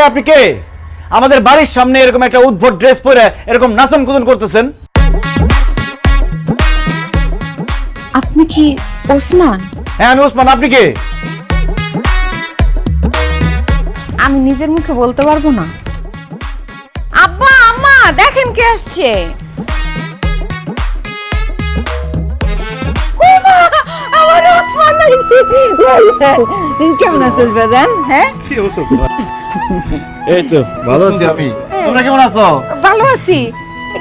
আপনি কে? আমাদের বাড়ির সামনে এরকম একটা উদ্ভট ড্রেস পরে এরকম নাচন কুদন করতেছেন? আপনি কি ওসমান? হ্যাঁ আমি ওসমান। আপনি কে? আমি নিজের মুখে বলতে পারবো না। আব্বা আম্মা দেখেন কে আসছে। আমার ওসমান নাইছে। কেমন আছিস বাজান? হ্যাঁ কি অবস্থা তোমার? এই তো ভালো আছি আমি। তোমরা কেমন আছো? ভালো আছি।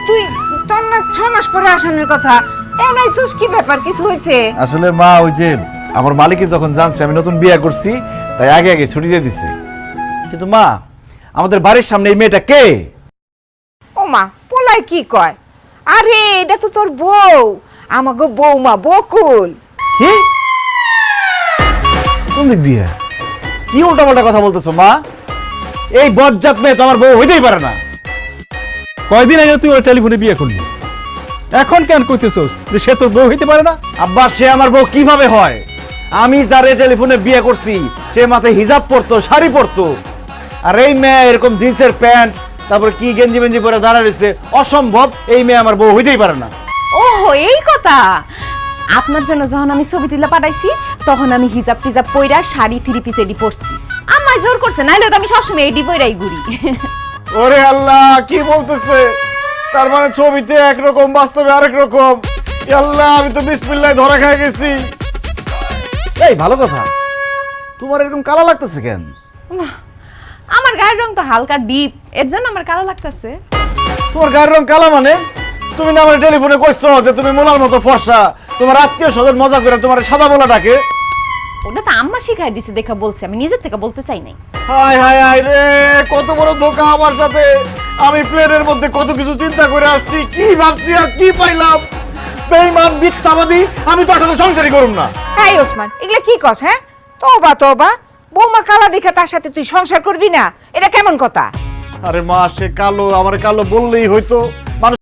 তুই তোর না 6 মাস পরে আসানোর কথা, এনাইছস কি ব্যাপার? কিছু হয়েছে? আসলে মা ওই যে আমার মালিকই যখন জানছে আমি নতুন বিয়ে করছি তাই আগে আগে ছুটি দিয়ে দিছে। কিন্তু মা আমাদের বাড়ির সামনে এই মেয়েটা কে? ও মা, পোলাই কি কয়? আরে এটা তো তোর বউ, আমাগো বৌমা বকুল। কি? কোন দিক দিয়ে? কি উল্টাপাল্টা কথা বলতেছো মা? এই বজ্জাত মেয়ে তো আমার বউ হইতেই পারে না। কয়দিন আগে তুই ওর টেলিফোনে বিয়ে করলি, এখন কেন কইতেছস যে সে তোর বউ হইতে পারে না? আব্বা সে আমার বউ কিভাবে হয়? আমি যারে টেলিফোনে বিয়ে করছি সে মাথায় হিজাব পরতো, শাড়ি পরতো, আর এই মেয়ে এরকম জিন্সের প্যান্ট তারপর কি গেঞ্জি মেঞ্জি পরে দাঁড়া রয়েছে। অসম্ভব, এই মেয়ে আমার বউ হইতেই পারে না। ওহো এই কথা। আপনার জন্য যখন আমি ছবি তুলে পাঠাইছি তখন আমি হিজাব টিজাব পইরা শাড়ি থ্রি পিস এডি পরছি। আমায় জোর করছে, নাইলে তো আমি সবসময় এডি পইরাই ঘুরি। ওরে আল্লাহ, কি বলতেছে? তার মানে ছবিতে একরকম বাস্তবে আরেক রকম। আল্লাহ, আমি তো বিসমিল্লাহ ধরা খাই গেছি। এই ভালো কথা, তোমার এরকম কালা লাগতেছে কেন? আমার গায়ের রং তো হালকা ডিপ, এর জন্য আমার কালো লাগতেছে। তোমার গায়ের রং কালা মানে? তুমি না আমার টেলিফোনে কইছো যে তুমি মোলার মতো ফর্সা, তোমার আত্মীয় স্বজন মজা করে তোমার সাদা মোলা ডাকে। ওটা তো আম্মা শিখাই দিছে দেখে বলছি, আমি নিজের থেকে বলতে চাই নাই। হায় হায় হায় রে, কত বড় ধোঁকা আমার সাথে। আমি প্লেনের মধ্যে কত কিছু চিন্তা করে আসছি, কি ভাবছি আর কি পাইলাম। বেঈমান মিথ্যাবাদী, আমি তোর সাথে সংসারই করুম না। হ্যাঁ ওসমান, এগুলা কি কস? হ্যাঁ তোবা তোবা, বৌমা কালা দেখে তার সাথে তুই সংসার করবি না, এটা কেমন কথা? আরে মা, সে কালো, আমার কালো বললেই হয়তো।